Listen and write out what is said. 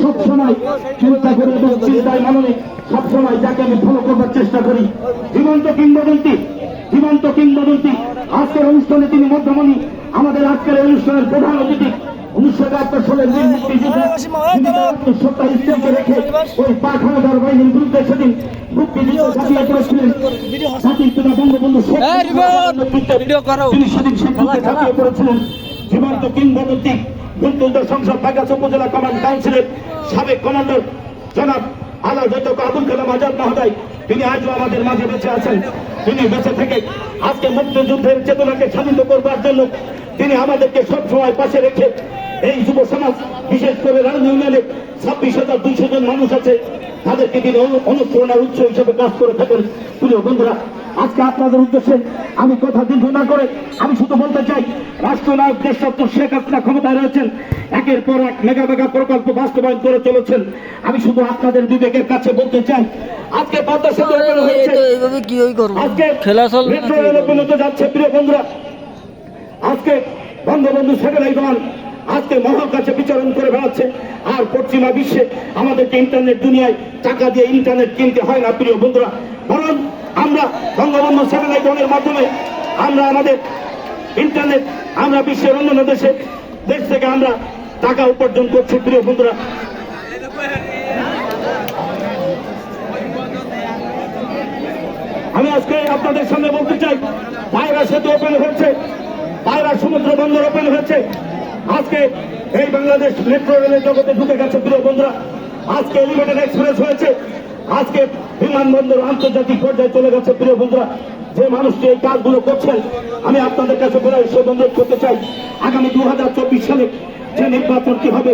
সবসময় চিন্তা করে এবং চিন্তায় মাননে সবসময় যাকে আমি ফলো করবার চেষ্টা করি। জীবন্ত কিংবদন্তি, জীবন্ত কিংবদন্তি। আজকের অনুষ্ঠানে তিনি মধ্যমণি, আমাদের আজকের অনুষ্ঠানের প্রধান অতিথি। 1971 সালের মুক্তিযোদ্ধা স্ত্রীকে রেখে ওই পাক হানাদার বাহিনীর বিরুদ্ধে সেদিন মুক্তিযুদ্ধ ঝাঁপিয়ে পড়েছিলেন। জাতির পিতা বঙ্গবন্ধু শেখ তিনি সেদিন সেখানে ঝাঁপিয়ে পড়েছিলেন। জীবন্ত কিংবদন্তি গুলতুলদার সংসদ বাগাছ উপজেলা কমান্ড কাউন্সিলের সাবেক কমান্ডার জনাব আলা জয়তক আবুল কালাম আজাদ মহোদয়, তিনি আজও আমাদের মাঝে বেঁচে আছেন। তিনি বেঁচে থেকে আজকে মুক্তিযুদ্ধের চেতনাকে শানিত করবার জন্য তিনি আমাদেরকে সবসময় পাশে রেখে এই যুব সমাজ, বিশেষ করে রান ইউনিয়নে 26,200 জন মানুষ আছে, তাদেরকে তিনি অনুপ্রেরণার উৎস হিসেবে কাজ করে থাকেন। প্রিয় বন্ধুরা, আজকে আপনাদের উদ্দেশ্যে আমি কথা দীর্ঘ না করে আমি শুধু বলতে চাই, রাষ্ট্রনায়ক দেশরত্ন শেখ হাসিনা ক্ষমতায় রয়েছেন, একের পর এক মেগা মেগা প্রকল্প বাস্তবায়ন করে চলেছেন। আমি শুধু আপনাদের বিবেকের কাছে বলতে চাই, আজকে পদ্মা সেতু হয়েছে, আজকে মেট্রো রেল পর্যন্ত যাচ্ছে। প্রিয় বন্ধুরা, আজকে বঙ্গবন্ধু স্যাটেলাইট ওয়ান আজকে মহাকাশে বিচরণ করে বেড়াচ্ছে। আর পশ্চিমা বিশ্বে আমাদেরকে ইন্টারনেট দুনিয়ায় টাকা দিয়ে ইন্টারনেট কিনতে হয় না। প্রিয় বন্ধুরা, বরং আমরা বঙ্গবন্ধু স্যাটেলাইট ওয়ানের মাধ্যমে আমরা আমাদের ইন্টারনেট আমরা বিশ্বের অন্যান্য দেশ থেকে আমরা টাকা উপার্জন করছি। প্রিয় বন্ধুরা, আমি আজকে আপনাদের সামনে বলতে চাই, পায়রা সেতু ওপেন হয়েছে, পায়রা সমুদ্র বন্দর ওপেন হয়েছে। আজকে এই বাংলাদেশ মেট্রো রেলের জগতে ঢুকে গেছে। প্রিয় বন্ধুরা, আজকে এলিভেটেড এক্সপ্রেস হয়েছে, আজকে বিমানবন্দর আন্তর্জাতিক পর্যায়ে চলে গেছে। প্রিয় বন্ধুরা, যে মানুষটি এই কাজগুলো করছেন, আমি আপনাদের কাছে অনুরোধ করতে চাই, আগামী 2024 সালে যে নির্বাচনটি হবে